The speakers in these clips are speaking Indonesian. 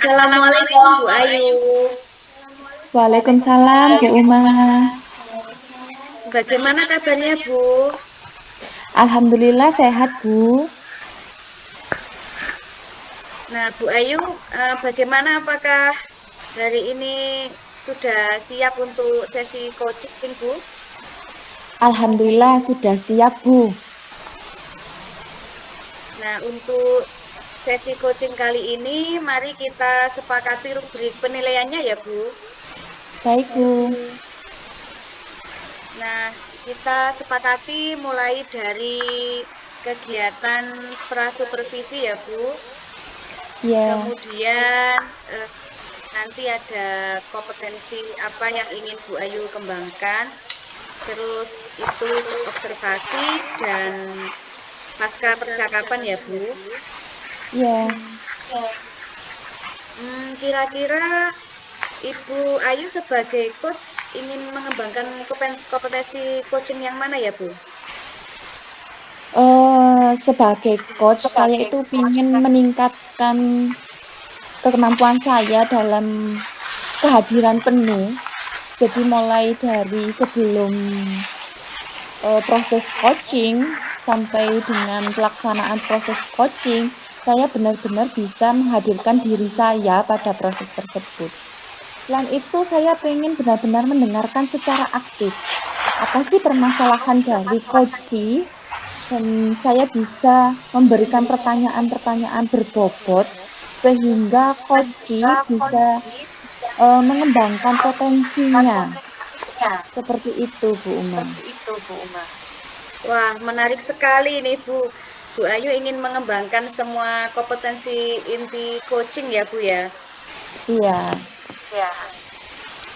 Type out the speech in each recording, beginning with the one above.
Assalamualaikum Bu Ayu. Waalaikumsalam, Bu Uma. Bagaimana kabarnya Bu? Alhamdulillah sehat, Bu. Nah Bu Ayu, bagaimana apakah hari ini sudah siap untuk sesi coaching Bu? Alhamdulillah sudah siap, Bu. Nah untuk sesi coaching kali ini, mari kita sepakati rubrik penilaiannya ya Bu. Baik, Bu. Nah kita sepakati mulai dari kegiatan prasupervisi ya Bu. Ya, Kemudian nanti ada kompetensi apa yang ingin Bu Ayu kembangkan. Terus itu observasi dan pasca percakapan ya Bu. ya. Kira-kira Ibu Ayu sebagai coach ingin mengembangkan kompetensi coaching yang mana ya Bu? Sebagai coach, saya itu ingin meningkatkan kemampuan saya dalam kehadiran penuh. Jadi mulai dari sebelum proses coaching sampai dengan pelaksanaan proses coaching, saya benar-benar bisa menghadirkan diri saya pada proses tersebut. Selain itu, saya pengen benar-benar mendengarkan secara aktif, apa sih permasalahan dari coachee, dan saya bisa memberikan pertanyaan-pertanyaan berbobot, sehingga coachee bisa, mengembangkan potensinya. Seperti itu, Bu Uma. Wah, menarik sekali nih Bu. Bu Ayu ingin mengembangkan semua kompetensi inti coaching ya Bu ya. Iya,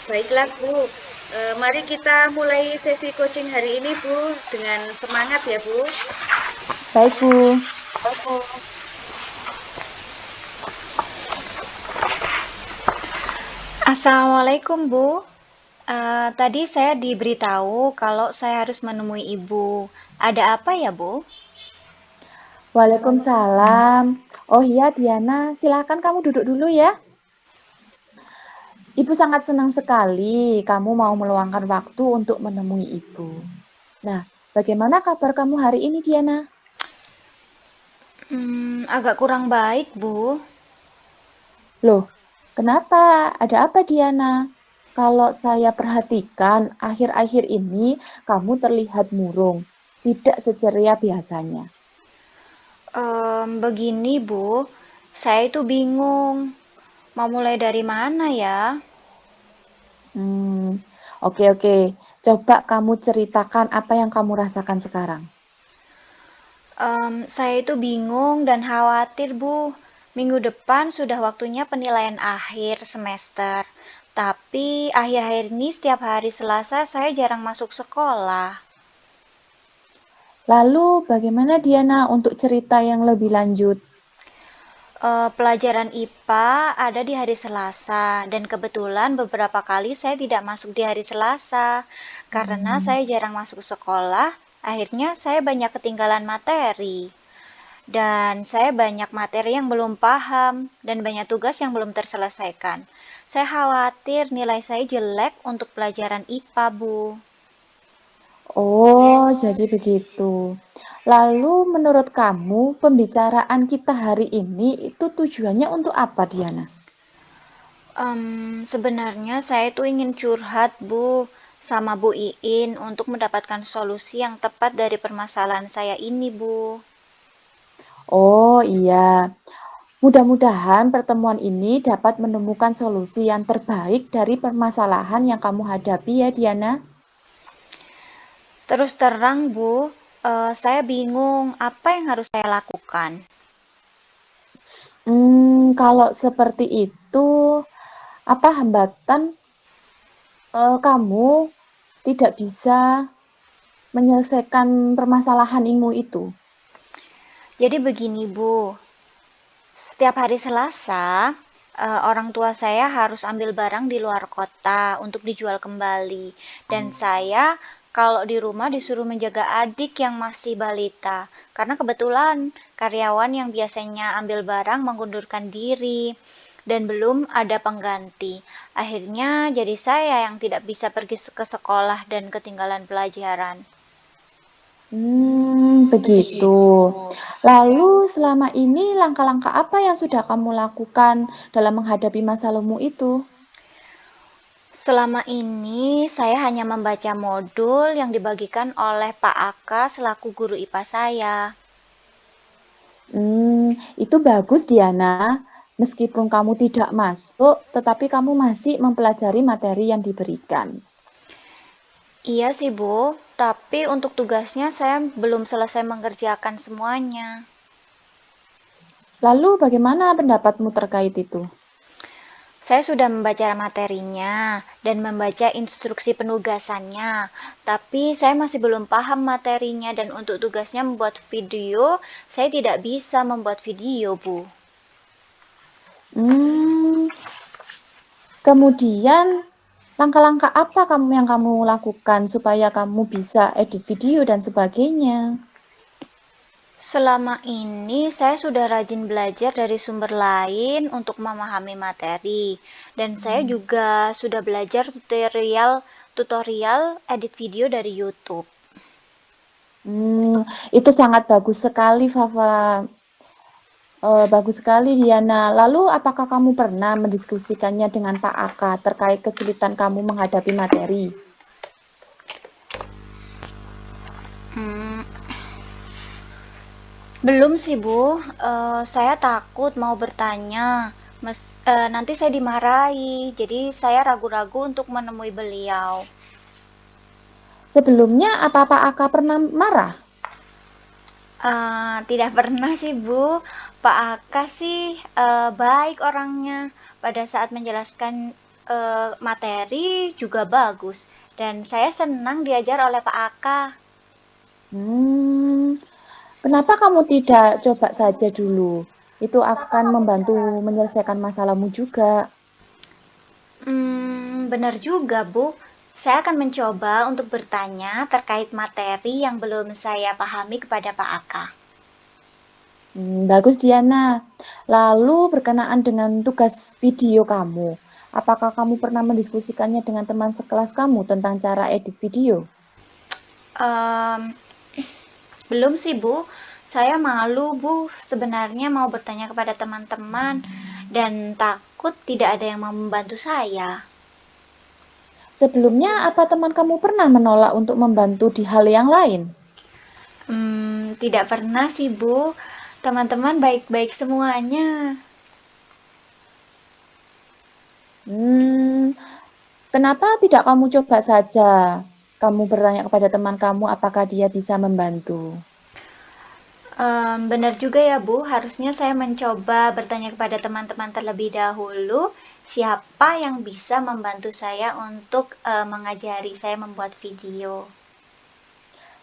Baiklah Bu, mari kita mulai sesi coaching hari ini Bu dengan semangat ya Bu. baik, Bu. Assalamualaikum Bu. Tadi saya diberitahu kalau saya harus menemui Ibu. Ada apa ya Bu? Waalaikumsalam. Oh iya, Diana, silakan kamu duduk dulu ya. Ibu sangat senang sekali kamu mau meluangkan waktu untuk menemui Ibu. Nah, bagaimana kabar kamu hari ini, Diana? Agak kurang baik Bu. Loh, kenapa? Ada apa, Diana? Kalau saya perhatikan, akhir-akhir ini kamu terlihat murung, tidak seceria biasanya. Begini Bu, saya itu bingung. Mau mulai dari mana ya? Hmm, oke. Coba kamu ceritakan apa yang kamu rasakan sekarang. Saya itu bingung dan khawatir Bu. Minggu depan sudah waktunya penilaian akhir semester. Tapi akhir-akhir ini setiap hari Selasa saya jarang masuk sekolah. Lalu bagaimana Diana untuk cerita yang lebih lanjut? Pelajaran IPA ada di hari Selasa, dan kebetulan beberapa kali saya tidak masuk di hari Selasa. Karena saya jarang masuk sekolah, akhirnya saya banyak ketinggalan materi. Dan saya banyak materi yang belum paham, dan banyak tugas yang belum terselesaikan. Saya khawatir nilai saya jelek untuk pelajaran IPA, Bu. Oh, jadi begitu. Lalu menurut kamu pembicaraan kita hari ini itu tujuannya untuk apa, Diana? Sebenarnya saya tuh ingin curhat, Bu, sama Bu Iin untuk mendapatkan solusi yang tepat dari permasalahan saya ini, Bu. Oh iya, mudah-mudahan pertemuan ini dapat menemukan solusi yang terbaik dari permasalahan yang kamu hadapi ya, Diana. Terus terang, Bu, saya bingung apa yang harus saya lakukan. Kalau seperti itu, apa hambatan kamu tidak bisa menyelesaikan permasalahanmu itu? Jadi begini, Bu, setiap hari Selasa, orang tua saya harus ambil barang di luar kota untuk dijual kembali. Dan saya kalau di rumah disuruh menjaga adik yang masih balita. Karena kebetulan karyawan yang biasanya ambil barang mengundurkan diri. dan belum ada pengganti. Akhirnya jadi saya yang tidak bisa pergi ke sekolah dan ketinggalan pelajaran. Begitu. Lalu selama ini langkah-langkah apa yang sudah kamu lakukan dalam menghadapi masalahmu itu? Selama ini saya hanya membaca modul yang dibagikan oleh Pak Aka selaku guru IPA saya. Itu bagus, Diana. Meskipun kamu tidak masuk, tetapi kamu masih mempelajari materi yang diberikan. Iya sih, Bu, tapi untuk tugasnya saya belum selesai mengerjakan semuanya. Lalu bagaimana pendapatmu terkait itu? Saya sudah membaca materinya dan membaca instruksi penugasannya, tapi saya masih belum paham materinya dan untuk tugasnya membuat video, saya tidak bisa membuat video, Bu. Kemudian langkah-langkah apa yang kamu lakukan supaya kamu bisa edit video dan sebagainya? Selama ini saya sudah rajin belajar dari sumber lain untuk memahami materi, dan saya juga sudah belajar tutorial edit video dari YouTube. Itu sangat bagus sekali, Fafa. Bagus sekali, Diana. Lalu, apakah kamu pernah mendiskusikannya dengan Pak Aka terkait kesulitan kamu menghadapi materi? Hmm, Belum sih, Bu. Saya takut mau bertanya. Nanti saya dimarahi, jadi saya ragu-ragu untuk menemui beliau. Sebelumnya, apa Pak Aka pernah marah? Tidak pernah sih, Bu. Pak Aka sih baik orangnya. Pada saat menjelaskan materi juga bagus. Dan saya senang diajar oleh Pak Aka. Kenapa kamu tidak coba saja dulu? Itu akan membantu menyelesaikan masalahmu juga. Benar juga, Bu. Saya akan mencoba untuk bertanya terkait materi yang belum saya pahami kepada Pak Aka. Bagus, Diana. Lalu berkenaan dengan tugas video kamu, apakah kamu pernah mendiskusikannya dengan teman sekelas kamu tentang cara edit video? Em, Belum sih, Bu. Saya malu, Bu. Sebenarnya mau bertanya kepada teman-teman dan takut tidak ada yang mau membantu saya. Sebelumnya, apa teman kamu pernah menolak untuk membantu di hal yang lain? Tidak pernah sih, Bu. Teman-teman baik-baik semuanya. Kenapa tidak kamu coba saja? Kamu bertanya kepada teman kamu apakah dia bisa membantu. Benar juga ya, Bu. Harusnya saya mencoba bertanya kepada teman-teman terlebih dahulu, siapa yang bisa membantu saya untuk mengajari saya membuat video.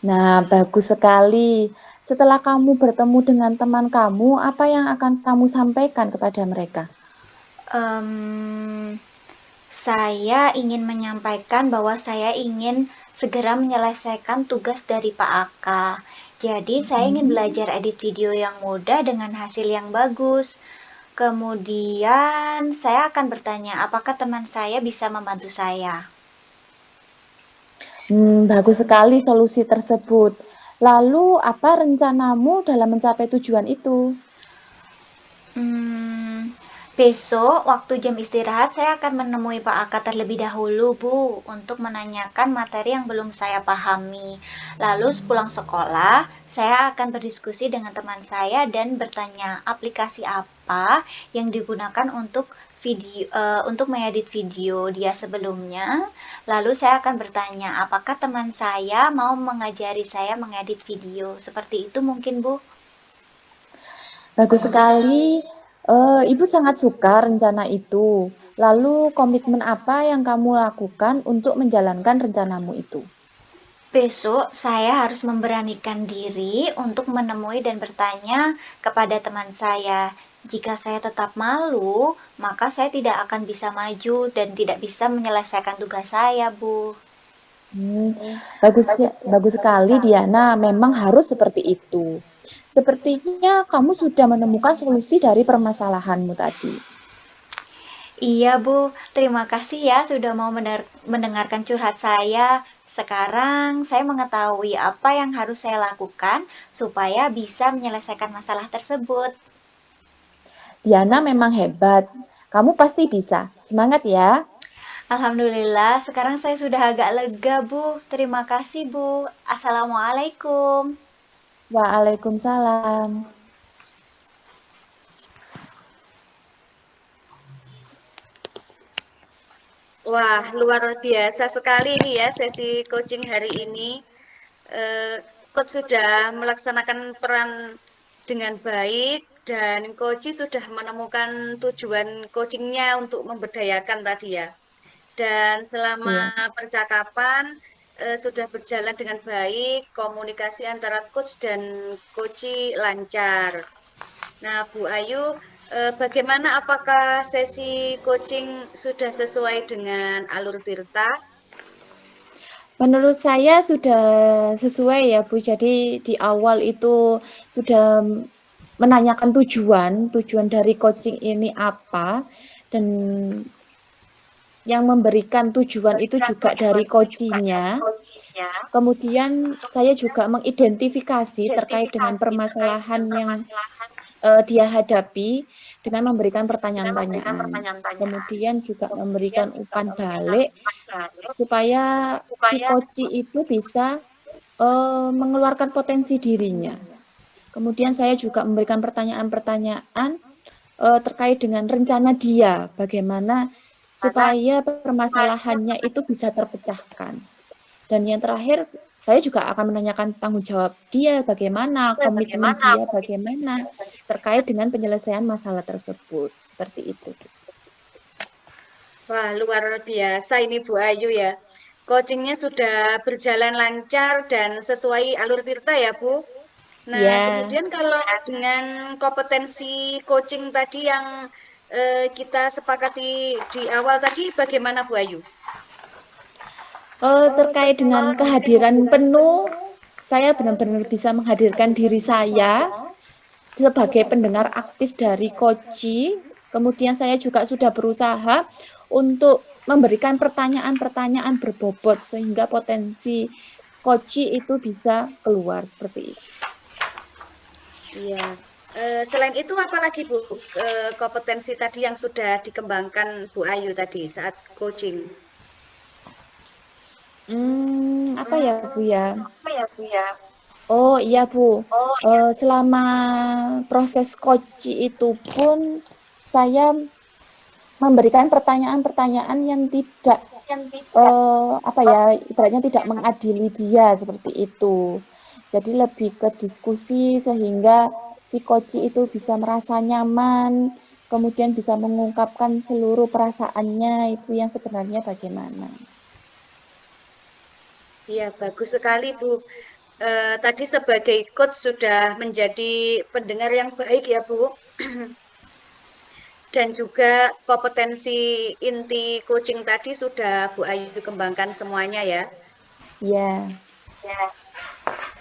Nah, bagus sekali. Setelah kamu bertemu dengan teman kamu, apa yang akan kamu sampaikan kepada mereka? Saya ingin menyampaikan bahwa saya ingin segera menyelesaikan tugas dari Pak Aka. Jadi, saya ingin belajar edit video yang mudah dengan hasil yang bagus. Kemudian, saya akan bertanya apakah teman saya bisa membantu saya. Bagus sekali solusi tersebut. Lalu, apa rencanamu dalam mencapai tujuan itu? Besok waktu jam istirahat saya akan menemui Pak Aka terlebih dahulu, Bu, untuk menanyakan materi yang belum saya pahami. Lalu sepulang sekolah, saya akan berdiskusi dengan teman saya dan bertanya aplikasi apa yang digunakan untuk untuk mengedit video dia sebelumnya. Lalu saya akan bertanya apakah teman saya mau mengajari saya mengedit video. Seperti itu mungkin, Bu. Bagus sekali. Ibu sangat suka rencana itu. Lalu, komitmen apa yang kamu lakukan untuk menjalankan rencanamu itu? Besok saya harus memberanikan diri untuk menemui dan bertanya kepada teman saya. Jika saya tetap malu, maka saya tidak akan bisa maju dan tidak bisa menyelesaikan tugas saya, Bu. Bagus sekali, Diana. Memang harus seperti itu. Sepertinya kamu sudah menemukan solusi dari permasalahanmu tadi. Iya, Bu. Terima kasih ya sudah mau mendengarkan curhat saya. Sekarang saya mengetahui apa yang harus saya lakukan supaya bisa menyelesaikan masalah tersebut. Diana memang hebat. Kamu pasti bisa. Semangat ya. Alhamdulillah, sekarang saya sudah agak lega, Bu. Terima kasih, Bu. Assalamualaikum. Waalaikumsalam. Wah, luar biasa sekali ini ya sesi coaching hari ini. Coach sudah melaksanakan peran dengan baik dan coach sudah menemukan tujuan coachingnya untuk memberdayakan tadi ya. Dan selama Iya. percakapan sudah berjalan dengan baik, komunikasi antara coach dan coachee lancar. Nah, Bu Ayu, bagaimana apakah sesi coaching sudah sesuai dengan alur Tirta? Menurut saya sudah sesuai ya, Bu. Jadi di awal itu sudah menanyakan tujuan dari coaching ini apa, dan yang memberikan tujuan itu juga dari coachingnya. Kemudian saya juga mengidentifikasi terkait dengan permasalahan yang dia hadapi dengan memberikan pertanyaan-pertanyaan. Kemudian juga memberikan umpan balik supaya si coach itu bisa mengeluarkan potensi dirinya. Kemudian saya juga memberikan pertanyaan-pertanyaan terkait dengan rencana dia, bagaimana supaya permasalahannya itu bisa terpecahkan. Dan yang terakhir, saya juga akan menanyakan tanggung jawab dia bagaimana, komitmen dia bagaimana terkait dengan penyelesaian masalah tersebut. Seperti itu. Wah, luar biasa ini Bu Ayu ya. Coachingnya sudah berjalan lancar dan sesuai alur Tirta ya Bu. Nah, Ya, kemudian kalau dengan kompetensi coaching tadi yang kita sepakati di awal tadi, bagaimana Bu Ayu? terkait dengan kehadiran penuh, saya benar-benar bisa menghadirkan diri saya sebagai pendengar aktif dari Koci. Kemudian saya juga sudah berusaha untuk memberikan pertanyaan-pertanyaan berbobot sehingga potensi Koci itu bisa keluar seperti itu. Iya. Selain itu apalagi Bu kompetensi tadi yang sudah dikembangkan Bu Ayu tadi saat coaching? Apa ya Bu ya? Oh iya Bu, selama proses Koci itu pun saya memberikan pertanyaan-pertanyaan yang tidak apa ya, ibaratnya tidak mengadili dia seperti itu. Jadi lebih ke diskusi sehingga si koci itu bisa merasa nyaman, kemudian bisa mengungkapkan seluruh perasaannya itu yang sebenarnya bagaimana. Iya, bagus sekali Bu. Tadi sebagai coach sudah menjadi pendengar yang baik ya Bu. Dan juga kompetensi inti coaching tadi sudah Bu Ayu kembangkan semuanya ya. Ya,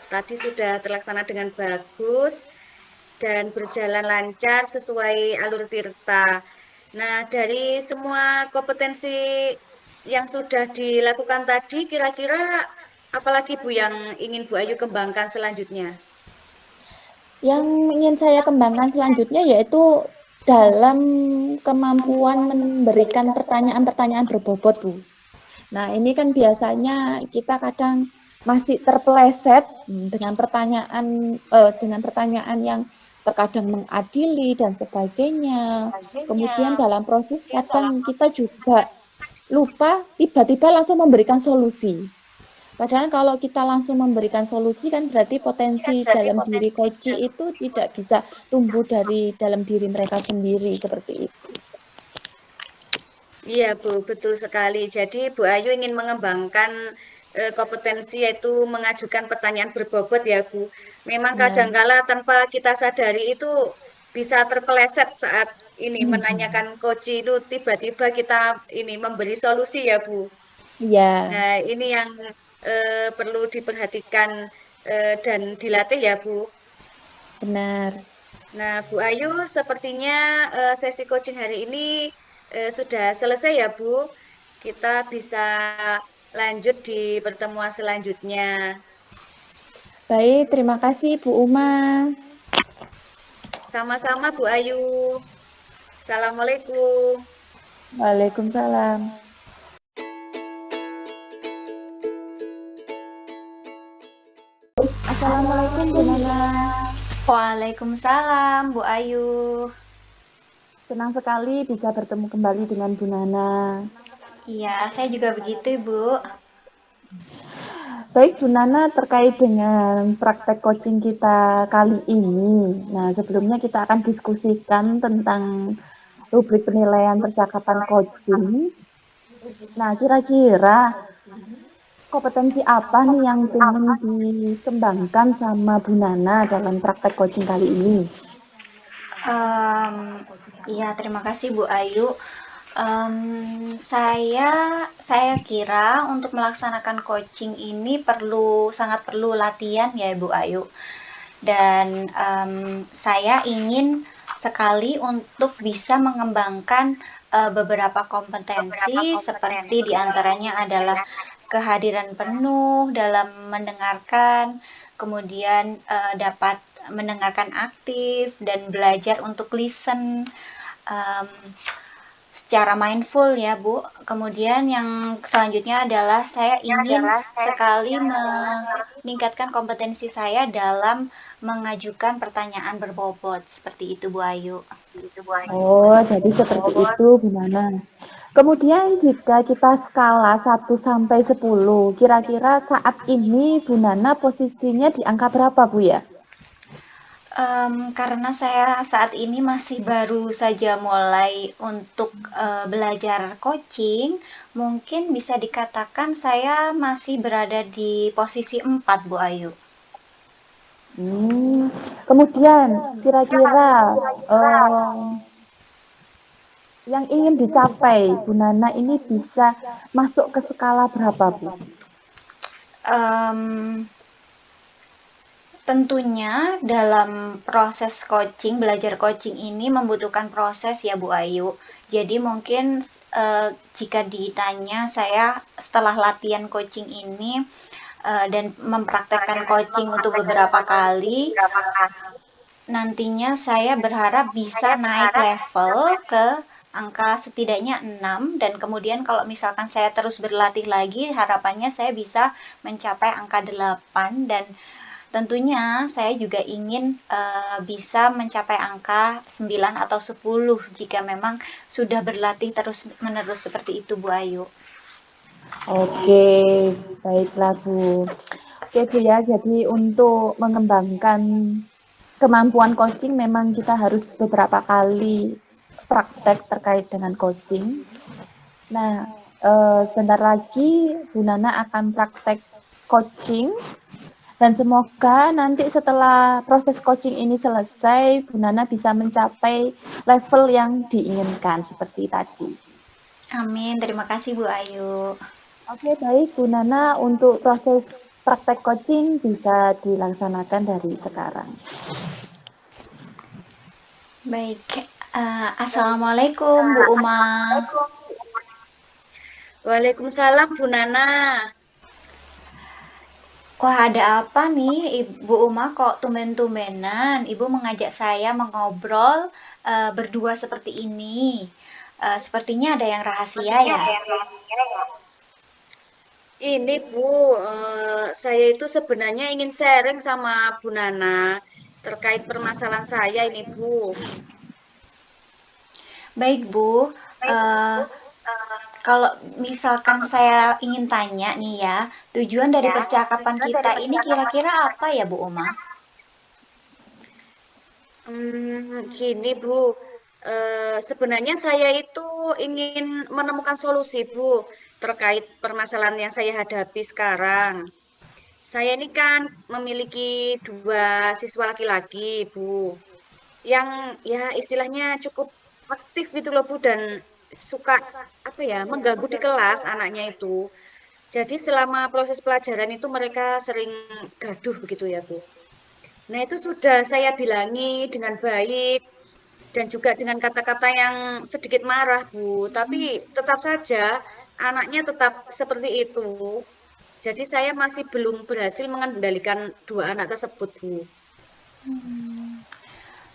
Tadi sudah terlaksana dengan bagus dan berjalan lancar sesuai alur Tirta. Nah, dari semua kompetensi yang sudah dilakukan tadi, kira-kira apalagi Bu yang ingin Bu Ayu kembangkan selanjutnya? yang ingin saya kembangkan selanjutnya yaitu dalam kemampuan memberikan pertanyaan-pertanyaan berbobot, Bu. Nah, ini kan biasanya kita kadang masih terpeleset dengan pertanyaan yang terkadang mengadili dan sebagainya. Kemudian dalam proses kadang kita juga lupa tiba-tiba langsung memberikan solusi. Padahal kalau kita langsung memberikan solusi kan berarti potensi dalam diri coach itu tidak bisa tumbuh dari dalam diri mereka sendiri seperti itu. Iya, Bu, betul sekali. Jadi, Bu Ayu ingin mengembangkan kompetensi yaitu mengajukan pertanyaan berbobot ya, Bu. Memang Ya. kadangkala tanpa kita sadari itu bisa terpeleset saat ini menanyakan coach itu tiba-tiba kita ini memberi solusi ya, Bu. Ya, Nah, ini yang perlu diperhatikan dan dilatih ya, Bu. benar. Nah, Bu Ayu, sepertinya sesi coaching hari ini sudah selesai ya, Bu. Kita bisa lanjut di pertemuan selanjutnya. Baik, terima kasih Bu Uma. Sama-sama, Bu Ayu. Assalamualaikum. Waalaikumsalam. Assalamualaikum Bu Nana. Waalaikumsalam, Bu Ayu. Senang sekali bisa bertemu kembali dengan Bu Nana. Iya, saya juga begitu, Bu. Baik Bu Nana, terkait dengan praktek coaching kita kali ini. Nah, sebelumnya kita akan diskusikan tentang rubrik penilaian percakapan coaching. Nah, kira-kira kompetensi apa nih yang ingin dikembangkan sama Bu Nana dalam praktek coaching kali ini? Iya, terima kasih Bu Ayu. Saya kira untuk melaksanakan coaching ini sangat perlu latihan ya Bu Ayu. Dan saya ingin sekali untuk bisa mengembangkan beberapa kompetensi seperti diantaranya adalah kehadiran penuh dalam mendengarkan, kemudian dapat mendengarkan aktif dan belajar untuk listen um, secara mindful ya Bu. Kemudian yang selanjutnya adalah saya ingin sekali meningkatkan kompetensi saya dalam mengajukan pertanyaan berbobot. Seperti itu Bu Ayu. Oh, jadi seperti itu Bu Nana. Kemudian jika kita skala 1 sampai 10, kira-kira saat ini Bu Nana posisinya di angka berapa Bu ya? Karena saya saat ini masih baru saja mulai untuk belajar coaching, mungkin bisa dikatakan saya masih berada di posisi 4, Bu Ayu. Kemudian kira-kira yang ingin dicapai Bu Nana ini bisa masuk ke skala berapa Bu? Tentunya dalam proses coaching, belajar coaching ini membutuhkan proses ya Bu Ayu. Jadi mungkin jika ditanya saya setelah latihan coaching ini dan mempraktekkan coaching untuk beberapa kali, nantinya saya berharap bisa naik level ke angka setidaknya 6 dan kemudian kalau misalkan saya terus berlatih lagi, harapannya saya bisa mencapai angka 8 dan tentunya saya juga ingin bisa mencapai angka 9 atau 10 jika memang sudah berlatih terus-menerus seperti itu Bu Ayu. Oke, baiklah Bu. Oke Bu ya, jadi untuk mengembangkan kemampuan coaching memang kita harus beberapa kali praktek terkait dengan coaching. Nah, sebentar lagi Bu Nana akan praktek coaching dan semoga nanti setelah proses coaching ini selesai, Bu Nana bisa mencapai level yang diinginkan seperti tadi. Amin, terima kasih Bu Ayu. Oke, baik Bu Nana, untuk proses praktek coaching bisa dilaksanakan dari sekarang. Baik, Assalamualaikum Bu Uma. Waalaikumsalam, Bu Nana. Wah, ada apa nih Ibu Uma kok tumben-tumbenan Ibu mengajak saya mengobrol berdua seperti ini. Sepertinya ada yang rahasia ya. Ini Bu, saya itu sebenarnya ingin sharing sama Bu Nana terkait permasalahan saya ini Bu. Baik Bu, eh, kalau misalkan saya ingin tanya nih ya, tujuan dari percakapan kita ini kira-kira apa ya Bu Uma? Gini Bu, sebenarnya saya itu ingin menemukan solusi Bu terkait permasalahan yang saya hadapi sekarang. Saya ini kan memiliki dua siswa laki-laki Bu, yang ya istilahnya cukup aktif gitu loh Bu dan suka apa ya mengganggu di kelas anaknya itu. Jadi selama proses pelajaran itu mereka sering gaduh begitu ya Bu. Nah itu sudah saya bilangi dengan baik, dan juga dengan kata-kata yang sedikit marah, Bu. Tapi tetap saja anaknya tetap seperti itu. Jadi saya masih belum berhasil mengendalikan dua anak tersebut, Bu.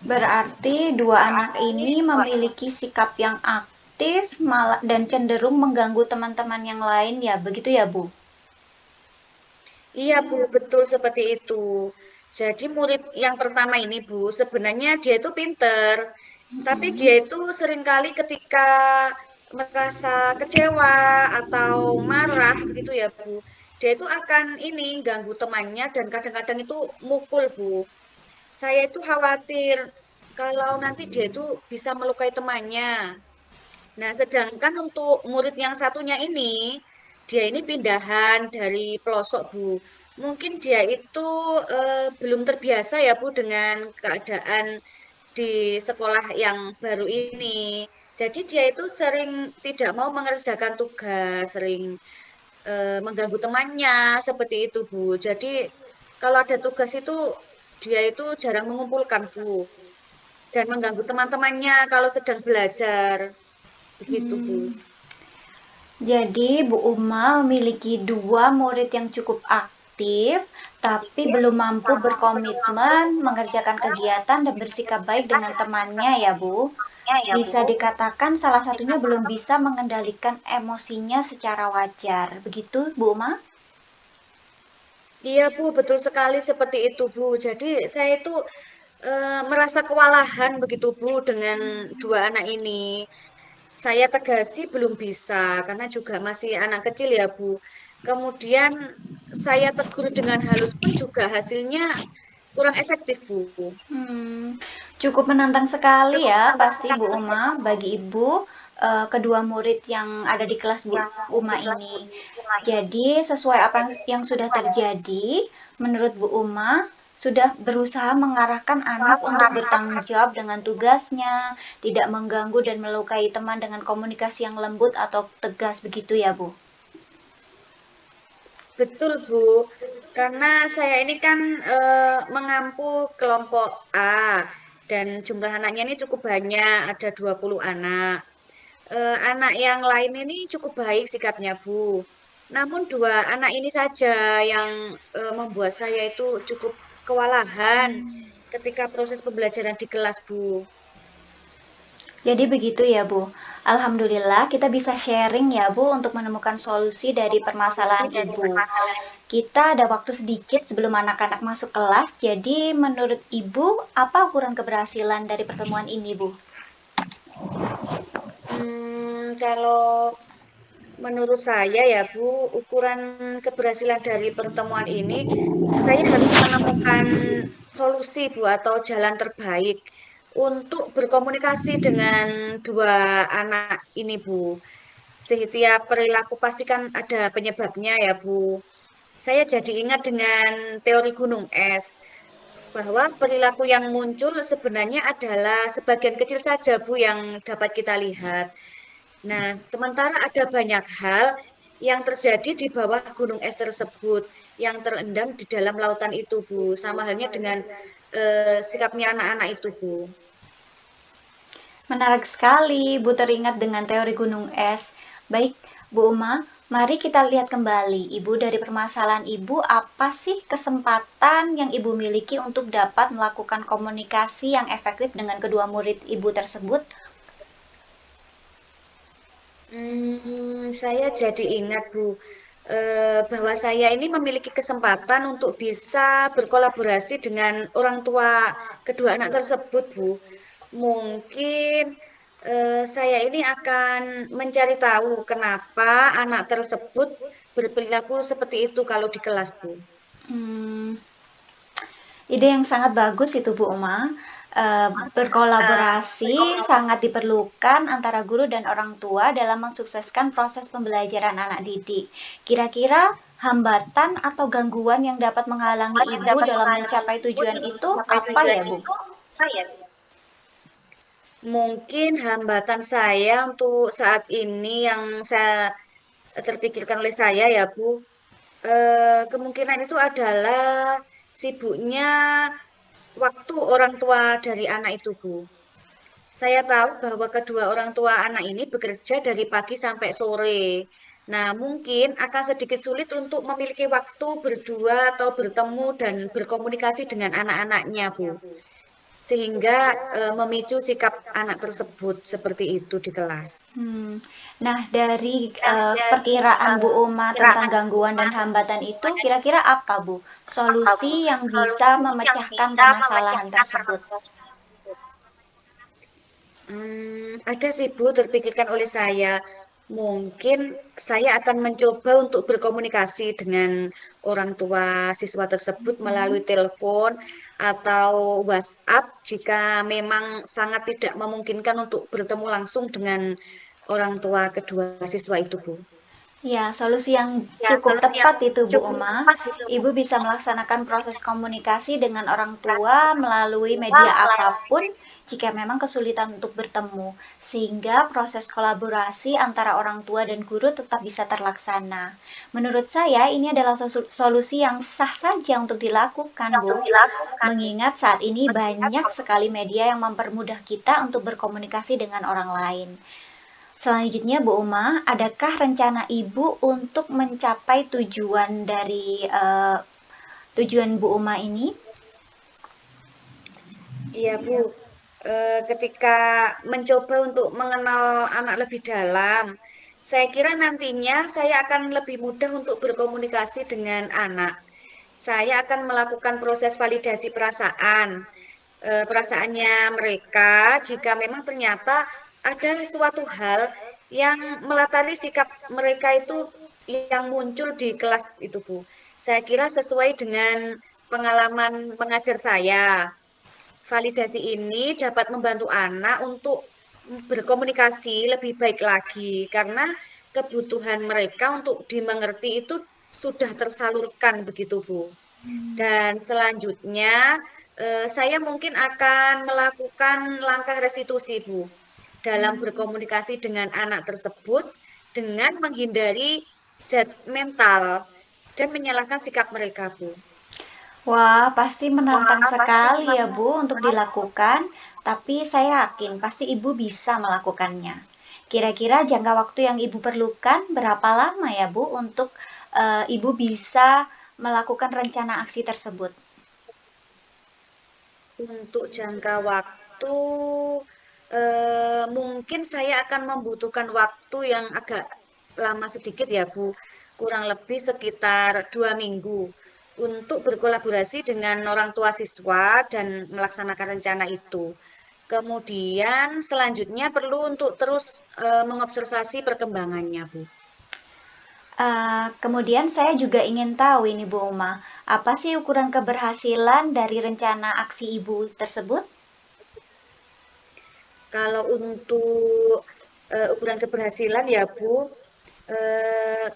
Berarti dua anak ini memiliki sikap yang aktif malah dan cenderung mengganggu teman-teman yang lain ya, begitu ya, Bu? Iya, Bu, betul seperti itu. Jadi murid yang pertama ini, Bu, sebenarnya dia itu pinter, tapi dia itu seringkali ketika merasa kecewa atau marah begitu ya, Bu. Dia itu akan ini ganggu temannya dan kadang-kadang itu mukul, Bu. Saya itu khawatir kalau nanti dia itu bisa melukai temannya. Nah, sedangkan untuk murid yang satunya ini, dia ini pindahan dari pelosok, Bu. Mungkin dia itu belum terbiasa ya, Bu, dengan keadaan di sekolah yang baru ini. Jadi dia itu sering tidak mau mengerjakan tugas, sering mengganggu temannya, seperti itu, Bu. Jadi kalau ada tugas itu, dia itu jarang mengumpulkan, Bu. Dan mengganggu teman-temannya kalau sedang belajar. Begitu, Bu. Hmm. Jadi Bu Uma memiliki dua murid yang cukup aktif, tapi belum mampu berkomitmen, mengerjakan kegiatan dan bersikap baik dengan temannya ya Bu. Bisa dikatakan salah satunya belum bisa mengendalikan emosinya secara wajar. Begitu Bu Uma? Iya, Bu, betul sekali seperti itu, Bu. Jadi saya itu merasa kewalahan begitu, Bu, dengan dua anak ini. Saya tegasi belum bisa karena juga masih anak kecil ya, Bu. Kemudian saya tegur dengan halus pun juga hasilnya kurang efektif, Bu. Cukup menantang sekali ya pasti Bu Uma bagi Ibu, kedua murid yang ada di kelas Bu Uma ini. Jadi sesuai apa yang sudah terjadi, menurut Bu Uma sudah berusaha mengarahkan anak untuk bertanggung jawab dengan tugasnya, tidak mengganggu dan melukai teman dengan komunikasi yang lembut atau tegas begitu ya Bu? Betul, Bu. Karena saya ini kan mengampu kelompok A dan jumlah anaknya ini cukup banyak, ada 20 anak. Anak yang lain ini cukup baik sikapnya, Bu. Namun dua anak ini saja yang membuat saya itu cukup kewalahan ketika proses pembelajaran di kelas, Bu. Jadi begitu ya Bu. Alhamdulillah kita bisa sharing ya Bu untuk menemukan solusi dari permasalahan Ibu. Kita ada waktu sedikit sebelum anak-anak masuk kelas, jadi menurut Ibu apa ukuran keberhasilan dari pertemuan ini Bu? Kalau menurut saya ya, Bu, ukuran keberhasilan dari pertemuan ini, saya harus menemukan solusi, Bu, atau jalan terbaik untuk berkomunikasi dengan dua anak ini, Bu. Setiap perilaku pastikan ada penyebabnya ya, Bu. Saya jadi ingat dengan teori gunung es, bahwa perilaku yang muncul sebenarnya adalah sebagian kecil saja, Bu, yang dapat kita lihat. Nah, sementara ada banyak hal yang terjadi di bawah gunung es tersebut, yang terendam di dalam lautan itu, Bu. Sama halnya dengan sikapnya anak-anak itu, Bu. Menarik sekali Bu teringat dengan teori gunung es. Baik, Bu Uma, mari kita lihat kembali Ibu dari permasalahan Ibu apa sih kesempatan yang Ibu miliki untuk dapat melakukan komunikasi yang efektif dengan kedua murid Ibu tersebut. Saya jadi ingat, Bu, bahwa saya ini memiliki kesempatan untuk bisa berkolaborasi dengan orang tua kedua anak tersebut, Bu. Mungkin saya ini akan mencari tahu kenapa anak tersebut berperilaku seperti itu kalau di kelas, Bu. Hmm, Ide yang sangat bagus itu Bu Uma. Berkolaborasi sangat diperlukan antara guru dan orang tua dalam mensukseskan proses pembelajaran anak didik. Kira-kira hambatan atau gangguan yang dapat menghalangi ibu dalam mencapai tujuan itu apa ya Bu? Mungkin hambatan saya untuk saat ini yang saya terpikirkan oleh saya ya, Bu, kemungkinan itu adalah sibuknya waktu orang tua dari anak itu, Bu. Saya tahu bahwa kedua orang tua anak ini bekerja dari pagi sampai sore. Nah, mungkin akan sedikit sulit untuk memiliki waktu berdua atau bertemu dan berkomunikasi dengan anak-anaknya, Bu. Sehingga memicu sikap anak tersebut seperti itu di kelas. Hmm. Nah, dari perkiraan Bu Uma tentang gangguan dan hambatan itu, kira-kira apa, Bu? Solusi yang bisa memecahkan permasalahan tersebut. Ada sih Bu, terpikirkan oleh saya. Mungkin saya akan mencoba untuk berkomunikasi dengan orang tua siswa tersebut melalui telepon atau WhatsApp jika memang sangat tidak memungkinkan untuk bertemu langsung dengan orang tua kedua siswa itu, Bu. Ya, solusi yang cukup tepat itu, Bu Uma. Ibu bisa melaksanakan proses komunikasi dengan orang tua melalui media apapun jika memang kesulitan untuk bertemu, sehingga proses kolaborasi antara orang tua dan guru tetap bisa terlaksana. Menurut saya, ini adalah solusi yang sah saja untuk dilakukan, Bu. Mengingat saat ini banyak sekali media yang mempermudah kita untuk berkomunikasi dengan orang lain. Selanjutnya, Bu Uma, adakah rencana Ibu untuk mencapai tujuan Bu Uma ini? Iya, Bu. Ketika mencoba untuk mengenal anak lebih dalam, saya kira nantinya saya akan lebih mudah untuk berkomunikasi dengan anak. Saya akan melakukan proses validasi perasaan, perasaannya mereka jika memang ternyata ada suatu hal yang melatari sikap mereka itu yang muncul di kelas itu, Bu. Saya kira sesuai dengan pengalaman mengajar saya. Validasi ini dapat membantu anak untuk berkomunikasi lebih baik lagi karena kebutuhan mereka untuk dimengerti itu sudah tersalurkan begitu, Bu. Dan selanjutnya saya mungkin akan melakukan langkah restitusi, Bu, dalam berkomunikasi dengan anak tersebut dengan menghindari judgmental dan menyalahkan sikap mereka, Bu. Wah, pasti menantang sekali ya, Bu, untuk dilakukan, tapi saya yakin pasti Ibu bisa melakukannya. Kira-kira jangka waktu yang Ibu perlukan berapa lama ya, Bu, untuk Ibu bisa melakukan rencana aksi tersebut? Untuk jangka waktu, mungkin saya akan membutuhkan waktu yang agak lama sedikit ya, Bu. Kurang lebih sekitar 2 minggu untuk berkolaborasi dengan orang tua siswa dan melaksanakan rencana itu. Kemudian selanjutnya perlu untuk terus mengobservasi perkembangannya, Bu. Kemudian saya juga ingin tahu ini Bu Uma, apa sih ukuran keberhasilan dari rencana aksi Ibu tersebut? Kalau untuk ukuran keberhasilan ya, Bu, eh,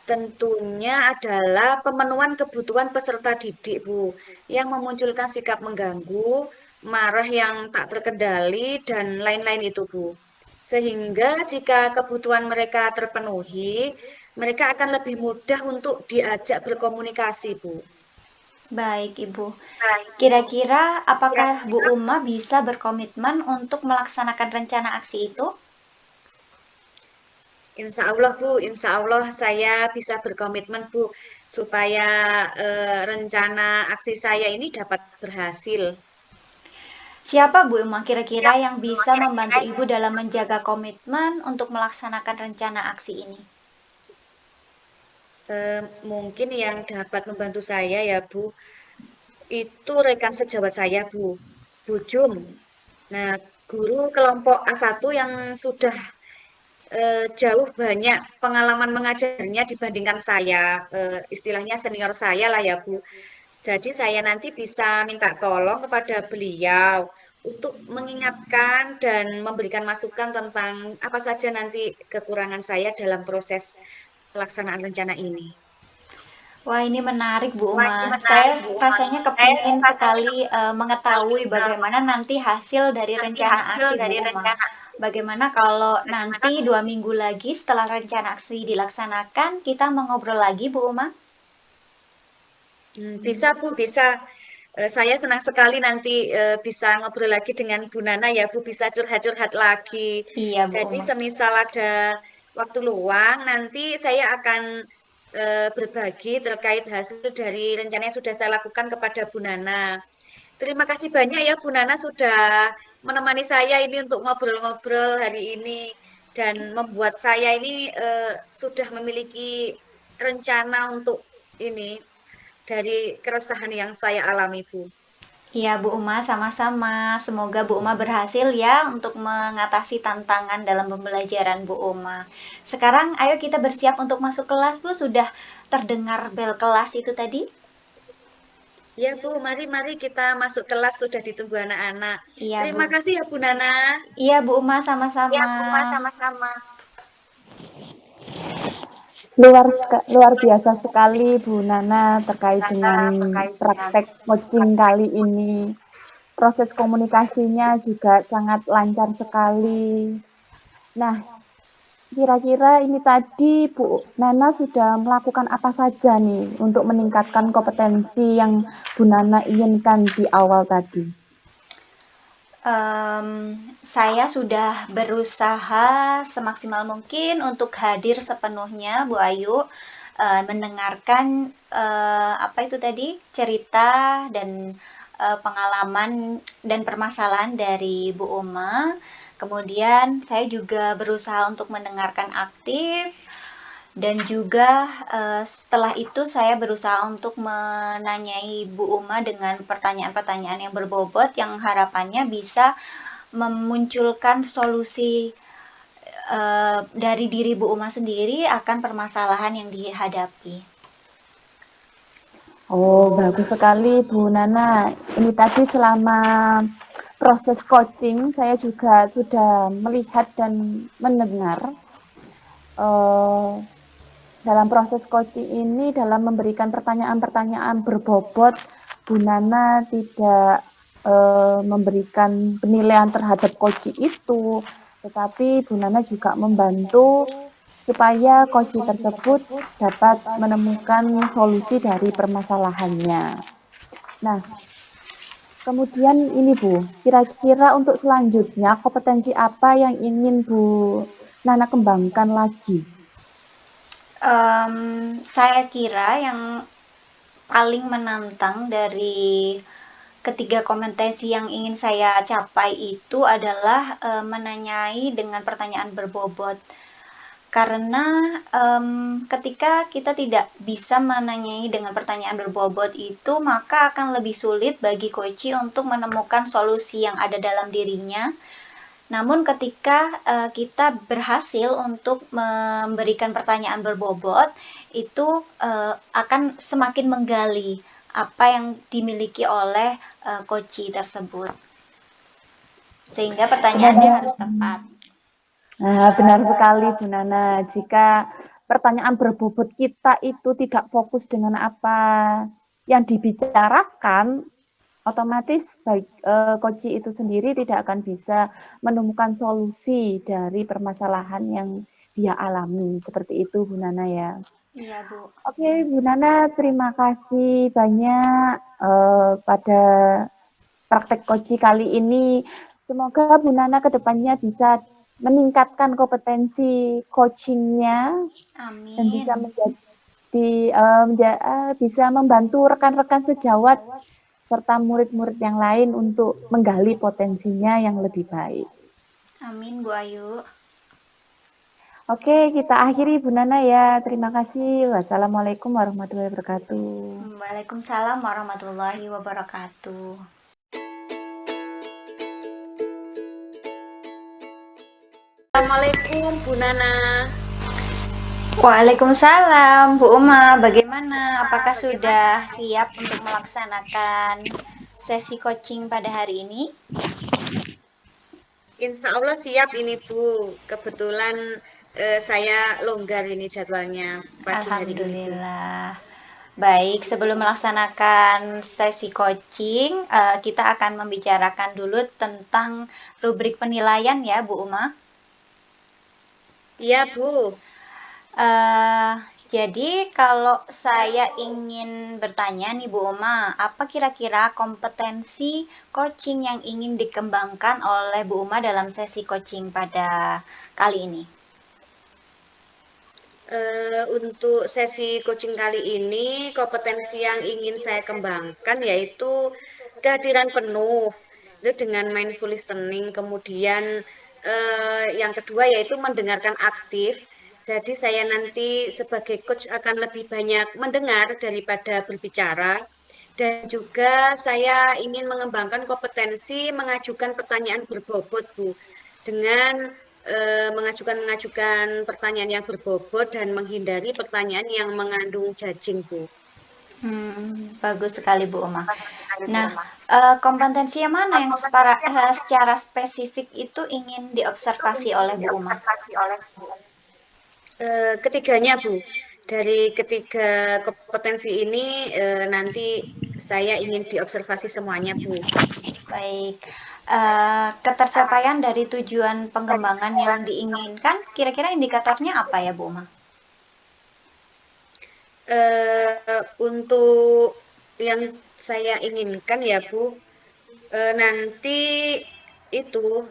tentunya adalah pemenuhan kebutuhan peserta didik, Bu, yang memunculkan sikap mengganggu, marah yang tak terkendali, dan lain-lain itu, Bu. Sehingga jika kebutuhan mereka terpenuhi, mereka akan lebih mudah untuk diajak berkomunikasi, Bu. Baik, Ibu. Kira-kira apakah Bu Uma bisa berkomitmen untuk melaksanakan rencana aksi itu? Insya Allah, Bu, insya Allah saya bisa berkomitmen, Bu, supaya rencana aksi saya ini dapat berhasil. Siapa Bu Uma kira-kira yang bisa membantu Ibu dalam menjaga komitmen untuk melaksanakan rencana aksi ini? Mungkin yang dapat membantu saya ya, Bu, itu rekan sejawat saya, Bu Jum. Nah, guru kelompok A1 yang sudah jauh banyak pengalaman mengajarnya dibandingkan saya, istilahnya senior saya lah ya, Bu. Jadi saya nanti bisa minta tolong kepada beliau untuk mengingatkan dan memberikan masukan tentang apa saja nanti kekurangan saya dalam proses pelaksanaan rencana ini. Wah, ini menarik Bu Uma. Saya rasanya kepingin sekali mengetahui bagaimana nanti hasil dari rencana aksi Bu Uma. Bagaimana kalau nanti 2 minggu lagi setelah rencana aksi dilaksanakan, kita mengobrol lagi Bu Uma? Bisa, Bu, bisa. Saya senang sekali nanti bisa ngobrol lagi dengan Bu Nana ya, Bu bisa curhat-curhat lagi. Iya, Bu Jadi Uma. semisal ada waktu luang, nanti saya akan berbagi terkait hasil dari rencana yang sudah saya lakukan kepada Bu Nana. Terima kasih banyak ya Bu Nana sudah menemani saya ini untuk ngobrol-ngobrol hari ini dan membuat saya ini sudah memiliki rencana untuk ini dari keresahan yang saya alami, Bu. Iya, Bu Uma, sama-sama. Semoga Bu Uma berhasil ya untuk mengatasi tantangan dalam pembelajaran Bu Uma. Sekarang ayo kita bersiap untuk masuk kelas, Bu. Sudah terdengar bel kelas itu tadi? Ya Bu, mari-mari kita masuk kelas sudah ditunggu anak-anak. Iya, Terima Bu. kasih ya Bu Nana. Iya, Bu Uma, sama-sama. Sama-sama. Luar biasa sekali Bu Nana terkait dengan praktek coaching kali ini. Proses komunikasinya juga sangat lancar sekali. Nah, kira-kira ini tadi Bu Nana sudah melakukan apa saja nih untuk meningkatkan kompetensi yang Bu Nana inginkan di awal tadi? Em, saya sudah berusaha semaksimal mungkin untuk hadir sepenuhnya, Bu Ayu, mendengarkan apa itu tadi cerita dan pengalaman dan permasalahan dari Bu Uma. Kemudian saya juga berusaha untuk mendengarkan aktif dan juga setelah itu saya berusaha untuk menanyai Bu Uma dengan pertanyaan-pertanyaan yang berbobot yang harapannya bisa memunculkan solusi dari diri Bu Uma sendiri akan permasalahan yang dihadapi. Oh, bagus sekali Bu Nana. Ini tadi selama proses coaching saya juga sudah melihat dan mendengar dalam proses coaching ini dalam memberikan pertanyaan-pertanyaan berbobot, Bu Nana tidak memberikan penilaian terhadap coaching itu, tetapi Bu Nana juga membantu supaya coaching tersebut dapat menemukan solusi dari permasalahannya. Nah, kemudian ini Bu, kira-kira untuk selanjutnya kompetensi apa yang ingin Bu Nana kembangkan lagi? Saya kira yang paling menantang dari ketiga kompetensi yang ingin saya capai itu adalah menanyai dengan pertanyaan berbobot. Karena ketika kita tidak bisa menanyai dengan pertanyaan berbobot itu, maka akan lebih sulit bagi coach untuk menemukan solusi yang ada dalam dirinya. Namun ketika kita berhasil untuk memberikan pertanyaan berbobot, itu akan semakin menggali apa yang dimiliki oleh coach tersebut. Sehingga pertanyaannya harus tepat. Nah, benar sekali Bu Nana. Jika pertanyaan berbobot kita itu tidak fokus dengan apa yang dibicarakan, otomatis baik coach itu sendiri tidak akan bisa menemukan solusi dari permasalahan yang dia alami. Seperti itu Bu Nana ya. Iya, Bu. Oke, Bu Nana, terima kasih banyak pada praktek coaching kali ini. Semoga Bu Nana ke depannya bisa meningkatkan kompetensi coachingnya dan bisa Amin. bisa membantu rekan-rekan sejawat serta murid-murid yang lain untuk menggali potensinya yang lebih baik. Amin, Bu Ayu. Oke, kita akhiri Bu Nana ya. Terima kasih. Wassalamualaikum warahmatullahi wabarakatuh. Waalaikumsalam warahmatullahi wabarakatuh. Assalamualaikum Bu Nana. Waalaikumsalam, Bu Uma. Bagaimana? Apakah sudah siap untuk melaksanakan sesi coaching pada hari ini? Insya Allah siap ini Bu. Kebetulan saya longgar ini jadwalnya pagi hari ini Bu. Alhamdulillah. Baik, sebelum melaksanakan sesi coaching, kita akan membicarakan dulu tentang rubrik penilaian ya, Bu Uma. Iya Bu. Jadi kalau saya ingin bertanya nih Bu Uma, apa kira-kira kompetensi coaching yang ingin dikembangkan oleh Bu Uma dalam sesi coaching pada kali ini? Untuk sesi coaching kali ini, kompetensi yang ingin saya kembangkan yaitu kehadiran penuh, itu dengan mindful listening. Kemudian yang kedua yaitu mendengarkan aktif. Jadi saya nanti sebagai coach akan lebih banyak mendengar daripada berbicara. Dan juga saya ingin mengembangkan kompetensi mengajukan pertanyaan berbobot, Bu, dengan mengajukan pertanyaan yang berbobot dan menghindari pertanyaan yang mengandung judging, Bu. Bagus sekali Bu Uma. Nah, kompetensi yang mana yang secara spesifik itu ingin diobservasi oleh Bu Uma? Ketiganya, Bu. Dari ketiga kompetensi ini nanti saya ingin diobservasi semuanya, Bu. Baik, ketercapaian dari tujuan pengembangan yang diinginkan, kira-kira indikatornya apa ya Bu Uma? Untuk yang saya inginkan ya, Bu, nanti itu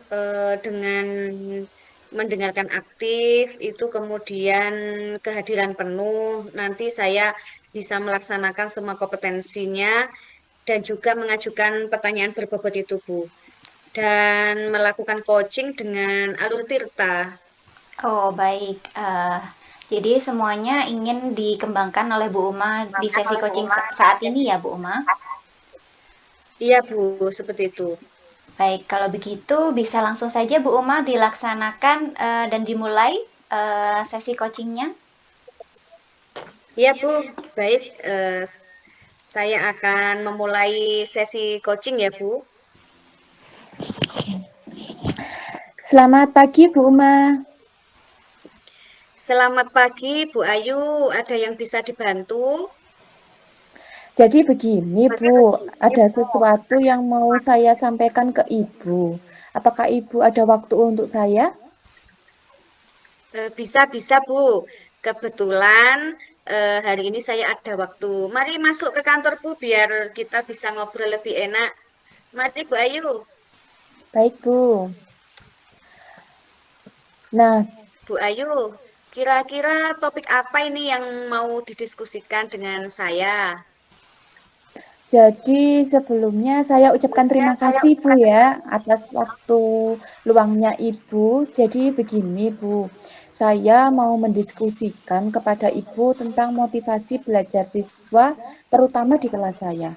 dengan mendengarkan aktif itu kemudian kehadiran penuh nanti saya bisa melaksanakan semua kompetensinya dan juga mengajukan pertanyaan berbobot itu, Bu, dan melakukan coaching dengan alur tirta. Oh, baik. Jadi semuanya ingin dikembangkan oleh Bu Uma di sesi coaching saat ini ya, Bu Uma? Iya, Bu, seperti itu. Baik, kalau begitu bisa langsung saja Bu Uma dilaksanakan dan dimulai sesi coachingnya. Iya, Bu, baik. Saya akan memulai sesi coaching ya, Bu. Selamat pagi, Bu Uma. Selamat pagi, Bu Ayu. Ada yang bisa dibantu? Jadi begini, Bu, ada sesuatu yang mau saya sampaikan ke Ibu. Apakah Ibu ada waktu untuk saya? Bisa, Bu. Kebetulan hari ini saya ada waktu. Mari masuk ke kantor, Bu, biar kita bisa ngobrol lebih enak. Mari, Bu Ayu. Baik, Bu. Nah, Bu Ayu, kira-kira topik apa ini yang mau didiskusikan dengan saya? jadi sebelumnya saya ucapkan terima kasih, Bu, ya, atas waktu luangnya Ibu. Jadi begini, Bu, saya mau mendiskusikan kepada Ibu tentang motivasi belajar siswa, terutama di kelas saya.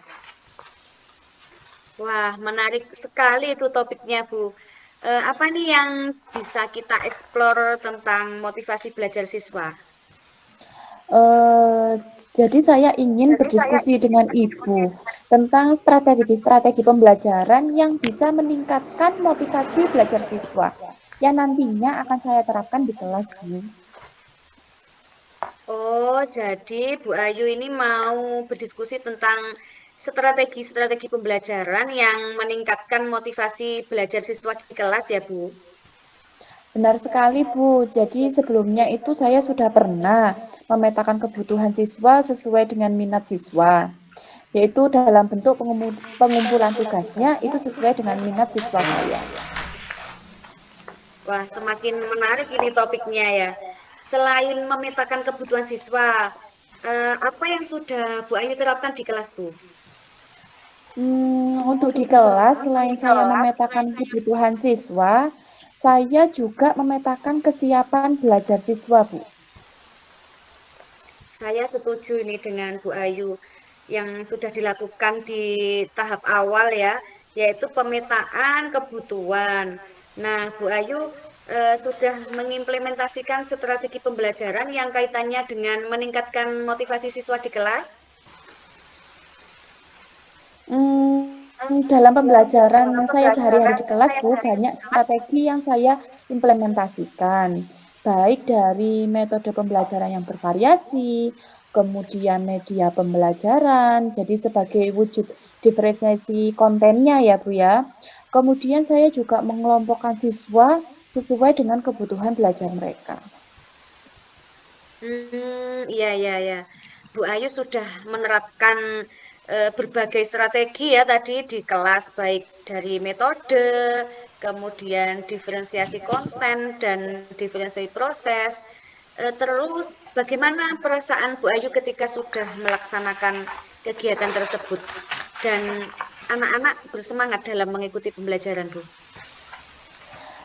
Wah, menarik sekali itu topiknya, Bu. Apa nih yang bisa kita explore tentang motivasi belajar siswa? Eh, jadi saya ingin berdiskusi dengan Ibu tentang strategi-strategi pembelajaran yang bisa meningkatkan motivasi belajar siswa yang nantinya akan saya terapkan di kelas, Bu. Oh, jadi Bu Ayu ini mau berdiskusi tentang strategi-strategi pembelajaran yang meningkatkan motivasi belajar siswa di kelas ya, Bu. Benar sekali, Bu. Jadi sebelumnya itu saya sudah pernah memetakan kebutuhan siswa sesuai dengan minat siswa, yaitu dalam bentuk pengumpulan tugasnya itu sesuai dengan minat siswa saya. Wah, semakin menarik ini topiknya ya. Selain memetakan kebutuhan siswa, apa yang sudah Bu Ayu terapkan di kelas, Bu? Untuk di kelas, selain saya memetakan kebutuhan siswa, saya juga memetakan kesiapan belajar siswa, Bu. Saya setuju ini dengan Bu Ayu yang sudah dilakukan di tahap awal ya, yaitu pemetaan kebutuhan. Nah, Bu Ayu sudah mengimplementasikan strategi pembelajaran yang kaitannya dengan meningkatkan motivasi siswa di kelas. Dalam pembelajaran saya sehari-hari di kelas, Bu, banyak strategi yang saya implementasikan, baik dari metode pembelajaran yang bervariasi, kemudian media pembelajaran, jadi sebagai wujud diferensiasi kontennya ya, Bu ya. Kemudian saya juga mengelompokkan siswa sesuai dengan kebutuhan belajar mereka. Iya, iya, ya. Bu Ayu sudah menerapkan berbagai strategi ya tadi di kelas, baik dari metode, kemudian diferensiasi konten dan diferensiasi proses. Terus, bagaimana perasaan Bu Ayu ketika sudah melaksanakan kegiatan tersebut dan anak-anak bersemangat dalam mengikuti pembelajaran, Bu?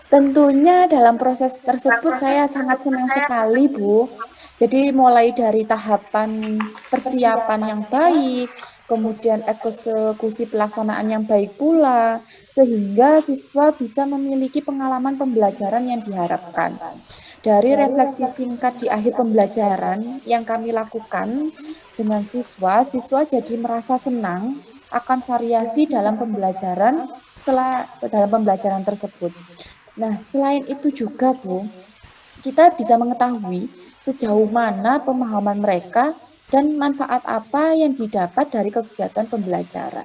Tentunya dalam proses tersebut saya sangat senang sekali, Bu. Jadi mulai dari tahapan persiapan yang baik, kemudian eksekusi pelaksanaan yang baik pula, sehingga siswa bisa memiliki pengalaman pembelajaran yang diharapkan. Dari refleksi singkat di akhir pembelajaran yang kami lakukan dengan siswa, siswa jadi merasa senang akan variasi dalam pembelajaran tersebut. Nah, selain itu juga, Bu, kita bisa mengetahui sejauh mana pemahaman mereka dan manfaat apa yang didapat dari kegiatan pembelajaran.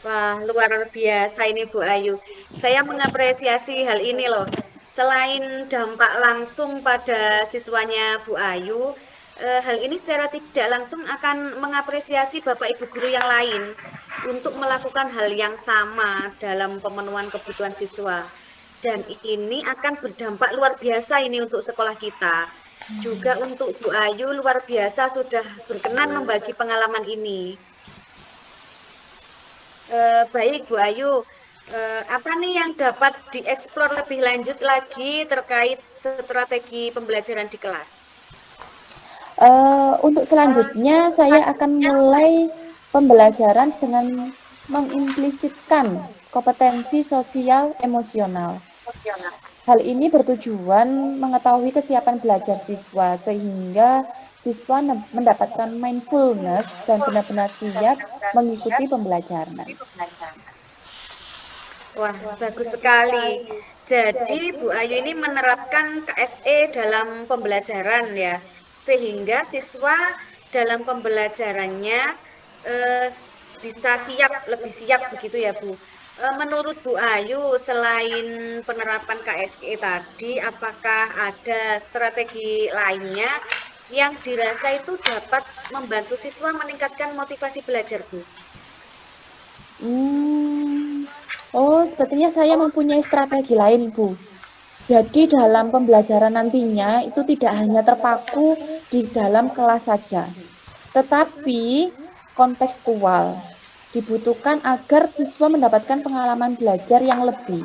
Wah, luar biasa ini Bu Ayu. Saya mengapresiasi hal ini loh. Selain dampak langsung pada siswanya Bu Ayu, hal ini secara tidak langsung akan mengapresiasi Bapak Ibu guru yang lain untuk melakukan hal yang sama dalam pemenuhan kebutuhan siswa. Dan ini akan berdampak luar biasa ini untuk sekolah kita. Juga untuk Bu Ayu luar biasa sudah berkenan membagi pengalaman ini. Baik Bu Ayu, apa nih yang dapat dieksplor lebih lanjut lagi terkait strategi pembelajaran di kelas? Untuk selanjutnya, saya akan mulai pembelajaran dengan mengimplisitkan kompetensi sosial emosional. Hal ini bertujuan mengetahui kesiapan belajar siswa, sehingga siswa mendapatkan mindfulness dan benar-benar siap mengikuti pembelajaran. Wah, bagus sekali. Jadi Bu Ayu ini menerapkan KSE dalam pembelajaran ya, sehingga siswa dalam pembelajarannya eh, bisa siap, lebih siap begitu ya Bu. Menurut Bu Ayu, selain penerapan KSE tadi, apakah ada strategi lainnya yang dirasa itu dapat membantu siswa meningkatkan motivasi belajar, Bu? Sepertinya saya mempunyai strategi lain, Bu. Jadi dalam pembelajaran nantinya itu tidak hanya terpaku di dalam kelas saja, tetapi kontekstual dibutuhkan agar siswa mendapatkan pengalaman belajar yang lebih.